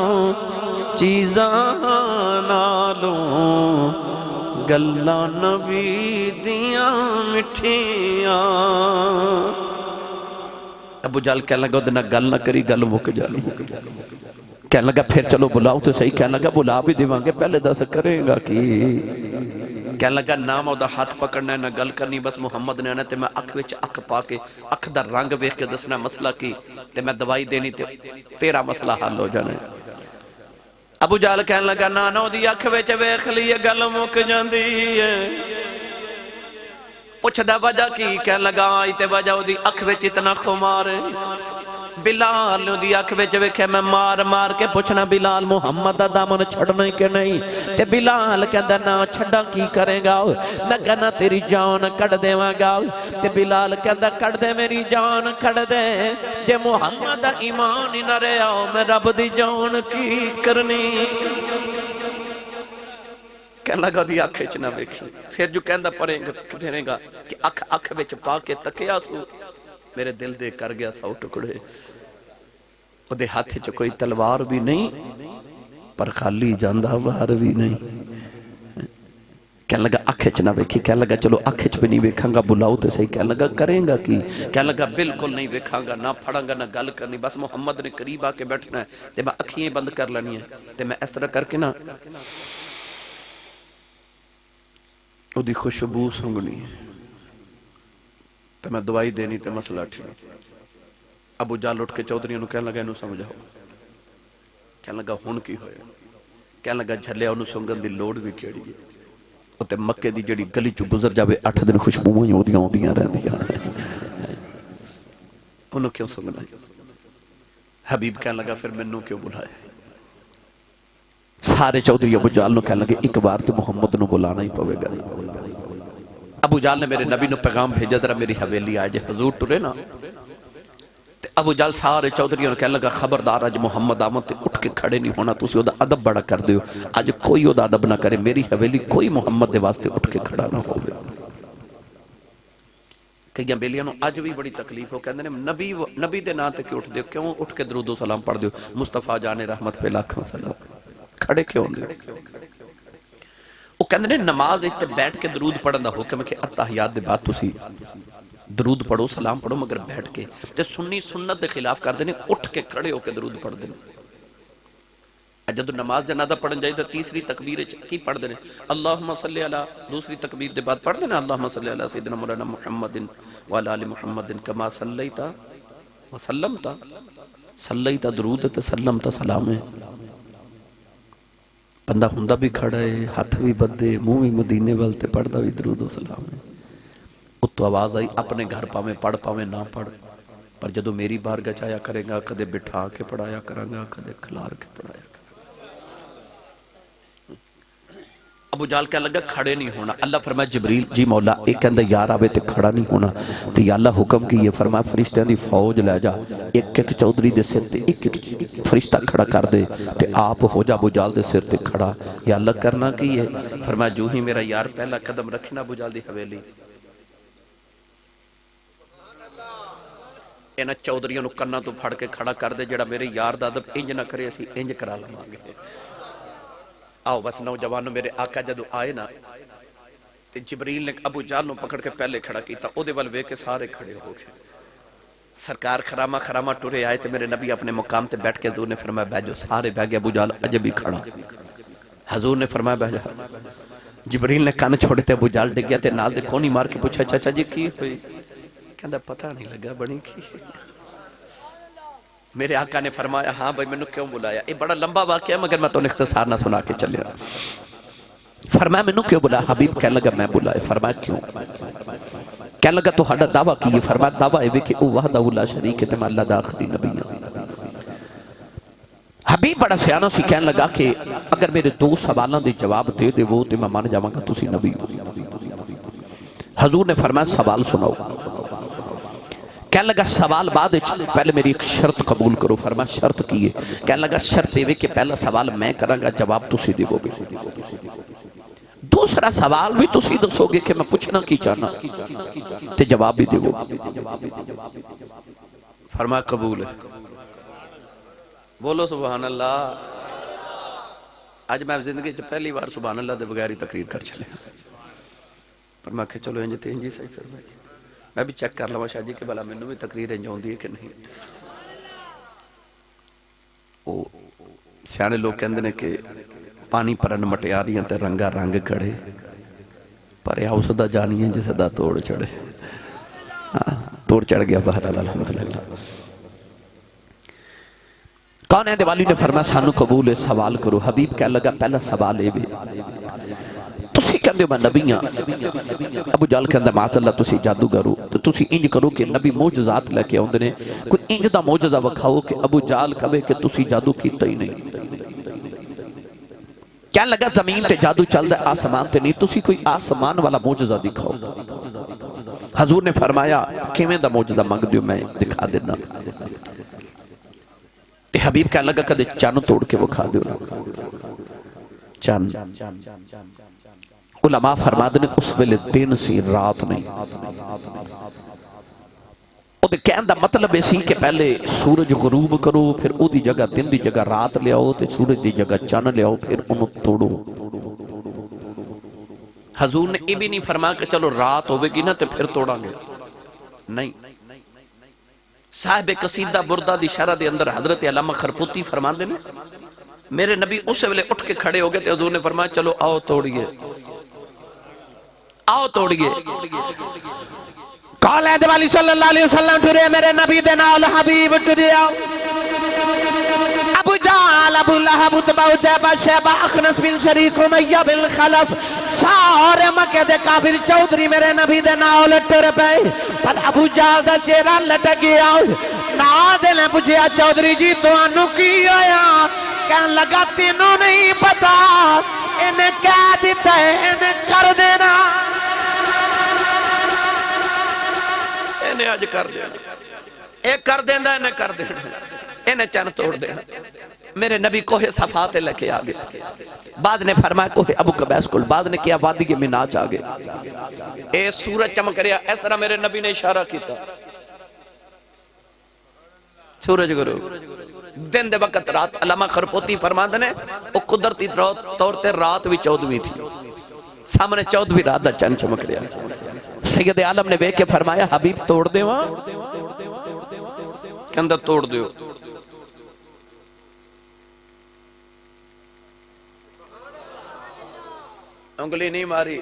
چیزاں نالوں گلاں نبی دیاں مٹھیاں ابو جال کہنے لگا ادھنا گل نہ کری گل مک جانی کہنے لگا پھر چلو بلاؤ تو صحیح کہنے لگا بلا بھی دیوانگے پہلے دس کریں گا کی کہنے لگا نام او دا ہاتھ پکڑنا ہے نہ گل کرنی بس محمد نے آنا تے میں اکھ وچ اکھ پا کے اکھ دا رنگ ویکھ کے دسنا مسئلہ کی تے میں دوائی دینی تے تیرا مسئلہ حل ہو جانا ہے ابو جال کہنے لگا نانو دی اکھ وچ ویکھ لیے گل مک جاندی ہے پوچھ دا وجہ کی کہنے لگا آئی تے وجہ دی اکھ وچ اتنا خمار ہے بلال دی اکھ وچ ویکھے میں مار مار کے پوچھنا بلال محمد دا دامن چھڑنا کہ نہیں تے بلال کہندا نہ چھڑا کی کرے گا میں کہنا تیری جان کٹ دیواں گا تے بلال کہندا کٹ دے میری جان کٹ دے جے محمد دا ایمان ہی نہ رہیا میں رب دی جان کی کرنی کہنے لگا دی اکھ وچ نہ ویکھی پھر جو کہندا پھرے گا کہ اکھ وچ پا کے تکیا سو میرے دل دے کر گیا سو ٹکڑے او دے ہاتھ چ کوئی تلوار بھی نہیں پر خالی جاندہ باہر بھی نہیں کہنے لگا اکھ وچ نہ ویکھی کہنے لگا چلو اکھ وچ بھی نہیں ویکھاں گا بلاؤ تے صحیح کہنے لگا کریں گا کی کہنے لگا بالکل نہیں ویکھاں گا نہ پھڑاں گا نہ گل کرنی بس محمد نے قریب آ کے بیٹھنا ہے تے میں اکھیں بند کر لینی ہے تے میں اس طرح کر کے نا او دی خوشبو سنگنی تو میں دوائی دینی تے مسئلہ ٹھیک ابو جال اٹھ کے چودھریوں نے کہنے لگا انہوں سمجھاؤ کہنے لگا ہون کی ہوئے کہنے لگا جھلیا انہوں سنگن دی لوڑ بھی کیڑی ہے او تے مکے دی جڑی گلی چو گزر جاوے 8 دن خوشبوئیں ہوندیاں رہ دیا انہوں کیوں سنگنا ہے حبیب کہنے لگا پھر منوں کیوں بلائے سارے چودھری ابو جال نے کہنے لگے ایک بار تو محمد نو بلانا ہی پوے گا ابو جال نے میرے نبی نو پیغام بھیجا ذرا میری حویلی آئے جے حضور ٹرے نا ابو جال سارے چودھریوں نے کہنے لگا خبردار آج محمد آمد تے اٹھ کے کھڑے نہیں ہونا تو اسی او دا عدب بڑا کر دیو آج کوئی او دا عدب نہ کرے میری حویلی کوئی محمد دے واسطے اٹھ کے کھڑا نہ ہو گیا کئی بیلیاں نو آج بھی بڑی تکلیف ہو کہندے نے نبی دے نا تے کیوں اٹھ دیو کیوں اٹھ کے درود و سلام پڑھ دیو مصطفیٰ جان رحمت پہ لاکھاں سلام کھڑے کیوں دیو وہ کہندے نے نماز تے بیٹھ کے درود پڑھن دا حکم ہے کہ اتحیات دے بعد تسی درود پڑھو سلام پڑھو مگر بیٹھ کے تے سنی سنت دے خلاف کر دینے اٹھ کے کھڑے ہو کے درود پڑھ دینے جب نماز جنازہ پڑھن جائے تو تیسری تکبیر کی پڑھ دینے اللہم صلی اللہ دوسری تکبیر دے بعد پڑھ دینے اللہم صلی اللہ سیدنا مولانا محمد وعلی آل محمد کما صلیتا وسلمتا صلیتا درود تے سلمتا سلام ہے بندہ ہندہ بھی کھڑا ہے ہاتھ بھی بدے منہ بھی مدینے والتے پڑھدا بھی درود و سلام ہے تو آواز آئی اپنے گھر پاویں پڑھ پاویں نہ پڑھ پر جدو میری بار گچایا کرے گا کدے بٹھا کے پڑھایا کریں گا کدے کھلار کے پڑھایا کریں ابو جہل کہنے لگا کھڑے نہیں ہونا. اللہ فرمایا جبریل جی مولا ایک کہندہ یار آوے تے کھڑا نہیں ہونا تو یا اللہ حکم کی یہ فرمایا فرشتیاں دی فوج لے جا ایک ایک چودھری دے سر تے ایک ایک فرشتہ کھڑا کر دے تے آپ ہو جا ابو جہل دے سر تے کھڑا. یا اللہ کرنا کی ہے فرمایا جو ہی میرا یار پہلا قدم رکھنا ابو جہل دی حویلی اینا چودھریوں نو کرنا تو پھڑ کے کھڑا کر دے جڑا میرے یار دا ادب انج نہ کرے اسی انج کرا لواں گے. آؤ بس نوجوانوں میرے آقا جدو آئے نا تے جبریل نے ابو جہل نو پکڑ کے پہلے کھڑا کیتا او دے ول ویکھ کے سارے کھڑے ہو گئے. سرکار خراما خراما ٹرے آئے تے میرے نبی اپنے مقام تے بیٹھ کے حضور نے فرمایا بیٹھ جاؤ. سارے بیٹھ گئے ابو جہل اجے بھی کھڑا. حضور نے فرمایا بیٹھ جا. جبریل نے کان چھوڑے تے ابو جہل ڈگ گیا تے نال دے کونی مار کے پوچھا چچا جی کی ہوئی کہندا پتہ نہیں لگا بنی کی. میرے آقا نے فرمایا ہاں بھائی میں نے کیوں بلایا یہ بڑا لمبا واقعہ ہے مگر میں تو اختصار نہ سنا کے چلے رہا. فرمایا میں نے کیوں بلایا حبیب کہنے لگا میں بلائے. فرمایا کیوں کہنے لگا تو ہڈا دعویٰ کی. فرمایا دعویٰ ہے کہ او وحدہ لا شریک ہے تے میں اللہ دا آخری نبی ہوں. حبیب بڑا سیانہ سی کہنے لگا کہ اگر میرے دو سوالوں دے جواب دے دے وہ تے میں مان جاواں گا تسی نبی ہو. حضور نے فرمایا سوال سناؤ. کہنے لگا سوال بعد پہلے میری ایک شرط قبول کرو. فرمایا شرط کی ہے. کہنے لگا شرط یہ کہ پہلا سوال میں کراں گا جواب تسی دیو گے. دوسرا سوال بھی تسی دسو گے کہ میں پوچھنا کی چاہنا تے جواب بھی دیو گے. فرمایا قبول ہے. بولو سبحان اللہ. آج میں زندگی سے پہلی بار سبحان اللہ دے بغیر ہی تقریر کر چلے. فرمایا کہ چلو انج تے انج صحیح فرمایا. میں بھی چیک کر لوں شاہ جی کہ بلا میں نے بھی تقریر انج ہوندی ہے کہ نہیں. او سیانے لوگ کہندے نے کہ پانی پرن مٹیاریاں تے رنگا رنگ کھڑے پر یا اس دا جانی ہے جس دا توڑ چڑھے. توڑ چڑھ گیا بہرحال الحمدللہ. کون ہے دیوالی نے فرمایا سانو قبول ہے سوال کرو. حبیب کہنے لگا پہلا سوال ہے بھی تسی کہندے میں نبی ہاں. ابو جہل کہندا معاذ اللہ تسی جادوگر ہو تو تسی انج کرو کہ نبی معجزات لے کے اوندے نے کوئی انج دا معجزہ وکھاؤ کہ ابو جہل کہے کہ تسی جادو کیتا ہی نہیں. کہنے لگا زمین تے جادو چلدا ہے آسمان تے نہیں. تسی کوئی آسمان والا معجزہ دکھاؤ. حضور نے فرمایا کیویں دا معجزہ منگ دیو میں دکھا دینا. حبیب کہنے لگا کدے چن توڑ کے وکھا دیو نا. چن علماء فرماتے ہیں اس ویلے دن سی رات نہیں. او دے کہن دا مطلب اسی کہ پہلے سورج غروب کرو پھر او دی جگہ دن دی جگہ رات لے آؤ تے سورج دی جگہ چن لے آؤ پھر انہوں توڑو. حضور نے یہ بھی نہیں فرمایا کہ چلو رات ہوئے گی نا تے پھر توڑا گے. نہیں. صاحب قصیدہ بردہ دی شرح دے اندر حضرت علامہ خرپوتی فرماتے ہیں میرے نبی اس ویلے اٹھ کے کھڑے ہو گئے تے حضور نے فرمایا چلو آؤ توڑیے آؤ توڑیے. کال ہے دیوالی صلی اللہ علیہ وسلم ٹرے میرے نبی دے نال حبیب ٹرے آؤ. ابو جہل ابو لہب اتبع اتبع شیبہ اخنس بن شریک امیہ بن خلف سارے مکہ دے کافر چودھری میرے نبی دے نال ٹر پے. پر ابو جہل دا چہرہ لٹک گیا. نال دے نے پوچھیا چودھری جی تانوں کی ہویا؟ کہن لگا تینوں نہیں پتا انہیں کہہ دیتا ہے انہیں کر دینا. انہیں آج کر دینا. ایک کر دینا انہیں کر دینا. انہیں چن توڑ دینا. میرے نبی کوہ صفات لے کے آگے. بعد نے فرمایا کوہ ابو قبیس کل. بعد نے کیا وادی کے مناج آگے. اے سورج چمک رہا. اس طرح میرے نبی نے اشارہ کیتا. سورج گرو دن دے وقت رات. علامہ خرپوتی فرماندے نے او قدرتی طور تے رات بھی 14ویں تھی. سامنے 14ویں رات دا چن چمک رہا. سید عالم نے بیٹھ کے فرمایا حبیب توڑ دے وہاں. کہندا توڑ دیو. انگلی نہیں ماری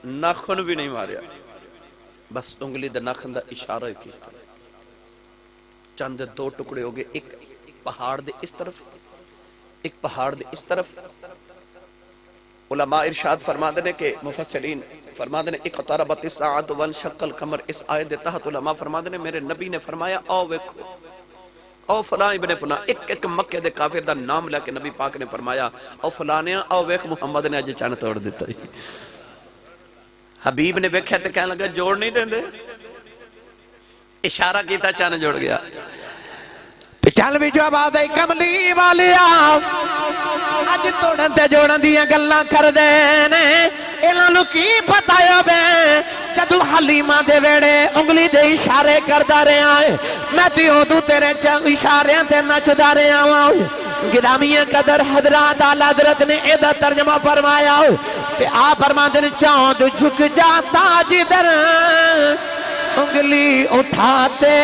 ناخن بھی نہیں ماریا بس انگلی دے ناخن دا اشارہ کیتا. چند دو ٹکڑے ہو گئے. ایک پہاڑ دے اس طرف ایک پہاڑ دے اس طرف. علماء ارشاد فرماتے ہیں کہ مفسرین فرماتے ہیں اقتربت الساعۃ وانشق القمر. اس آیت دے تحت علماء فرماتے ہیں میرے نبی نے فرمایا آؤ ویکھو او فلاں ابن فلاں، ایک ایک مکے دے کافر دا نام لے کے نبی پاک نے فرمایا او فلانیاں او ویکھ محمد نے اج چن توڑ دیتا ہی۔ حبیب نے ویکھیا تے کہنے لگا جوڑ نہیں دیندے، اشارہ کیتا چن جوڑ گیا۔ چل بھی جو آباد ہے کملی والیا اج توڑن تے جوڑن دیاں گلاں کر دینے، انہاں نوں کی پتہ بے جدو حلیمہ دے ویڑے انگلی دے اشارے کردا رہا ہے، میں تے اودوں تیرے اشاریاں تے نچدا رہا ہوں۔ گرامی قدر حضرات اعلی حضرت نے ایدہ ترجمہ فرمایا کہ آپ فرماتے ہیں چاند جھک جاتا جدھر انگلی اٹھاتے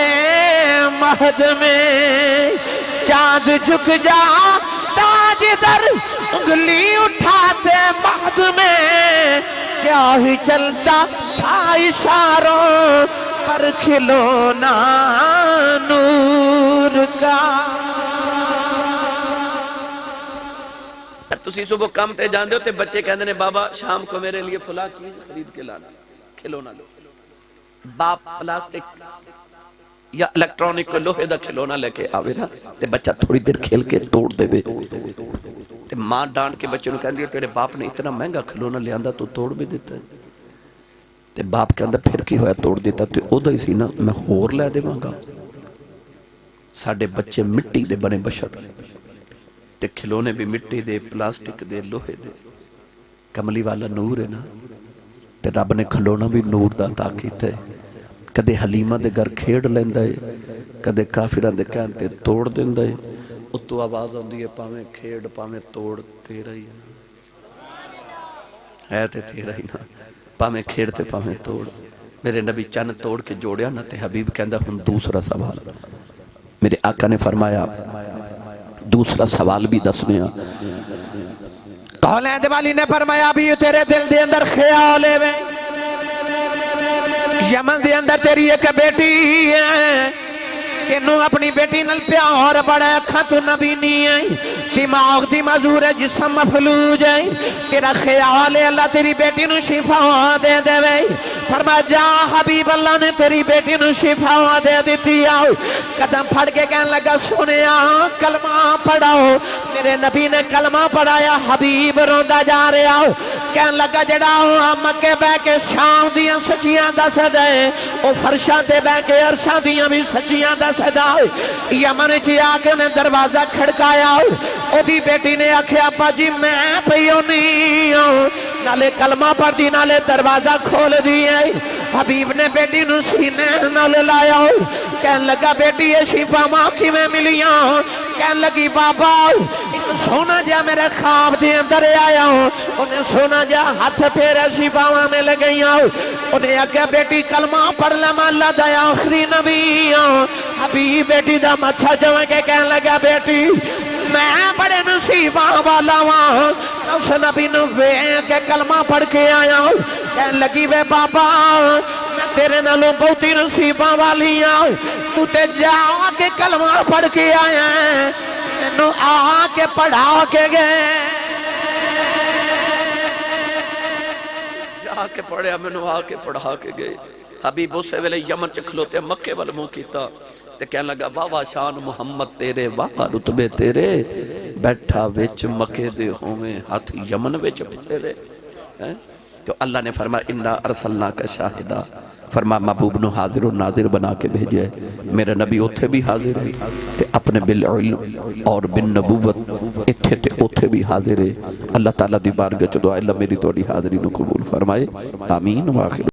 مہد میں، چاند جھک جاتا جدھر انگلی اٹھاتے مہد میں، کیا ہی چلتا تھا اشاروں پر کھلونا نور کا۔ تسی صبح کام تے جاندے ہو تے بچے کہندے نے بابا شام کو میرے لیے فلاں چیز خرید کے لانا، کھلونا لو۔ باپ پلاسٹک یا الیکٹرونک کو لوہے دا کھلونا لے کے آوے نا تے بچہ تھوڑی دیر کھیل کے توڑ دے بے تے ماں ڈانٹ کے بچے نوں کہندی ہے تیرے باپ نے اتنا مہنگا کھلونا لے آندا تو توڑ بھی دیتا ہے تے باپ کہندا پھر کی ہویا توڑ دیتا تے او دا ہی سی نا میں ہور لے دے مانگا۔ ساڈے بچے مٹی دے بنے بشر تے کھلونے بھی مٹی دے پلاسٹک دے لوہے دے، کملی والا نور ہے نا تے رب نے کھلونا بھی نور دا عطا کیتا ہے۔ کدے حلیمہ دے گھر کھیڑ لیندا ہے، کدے کافران دے کہن تے توڑ دیندا ہے، اتو آواز آندی ہے پاویں کھیڑ پاویں توڑ تیرا ہی ہے تے تیرا ہی نا، پاویں کھیڑ تے پاویں توڑ۔ میرے نبی چن توڑ کے جوڑیا نا تے حبیب کہندا ہن دوسرا سوال۔ میرے آقا نے فرمایا دوسرا سوال بھی دسنے آ۔ کولین دے والی نے فرمایا بھی تیرے دل دے اندر خیال ہے یمن دے اندر تیری ایک بیٹی ہے، تینوں اپنی بیٹی نل پیار بڑا اکھاں تو نبی نہیں ہے، دماغ دی معذور ہے جسم مفلوج ہے، تیرا خیال ہے اللہ تیری بیٹی نو شفا دے دے وے۔ فرما جا حبیب اللہ نے تیری بیٹی نو شفا دے دیتی آؤ۔ قدم پھڑ کے کہنے لگا سنیا کلمہ پڑھاؤ، میرے نبی نے کلمہ پڑھایا، حبیب روندا جا رہا ہو، کہنے لگا جڑا مکے بے کے شام دیاں سچیاں دس دے او فرشاں تے بے کے عرشاں دیاں بھی سچیاں دس دے۔ یمن چی آکے نے دروازہ کھڑکایا او دی بیٹی نے آکھیا ابا جی میں پیو نہیں ہوں، نالے کلمہ پڑھ دی نالے دروازہ کھول دی ہے۔ حبیب نے بیٹی نو سینے نال لایا ہو، کہنے لگا بیٹی یہ شفا ماں کی میں ملیاں، کہنے لگی بابا ایک سونا جا میرے خواب دے اندر آیا ہوں، انہیں سونا جا ہاتھ پھیرے شفاواں میں لگئیاں، انہیں آکھیا بیٹی کلمہ پڑھ لما اللہ دا آخری نبی ہوں۔ حبیب بیٹی دا متھا جویں کے کہنے لگا بیٹی میں بڑے نصیباں والا ہوں، اس نبی نو کے کلمہ پڑھ کے آیا ہوں، کہنے لگی وے بابا میں تیرے نالوں بہتی نصیباں والی ہوں، تو تے جا کے کلمہ پڑھ کے آیا ہے، انہوں آ کے پڑھا کے گئے، جا کے پڑھیا منو آ کے پڑھا کے گئے۔ حبیب اسے ویلے یمن چکھلوتے مکے والموں کیتا تے کہنے لگا واہ واہ شان محمد تیرے واہ رتبے تیرے، بیٹھا وچ مکے دے ہوئے ہاتھ یمن وچ پھیرے۔ تو اللہ نے فرمایا انا ارسلناک شاہدہ، فرما محبوب نو حاضر و ناظر بنا کے بھیجے۔ میرے نبی اتھے بھی حاضر ہے تے اپنے بالعلم اور بالنبوت اتھے تے اتھے بھی حاضر ہے۔ اللہ تعالیٰ دی بارگاہ چ دعا اللہ میری توڑی حاضری نو قبول فرمائے، آمین۔ واخر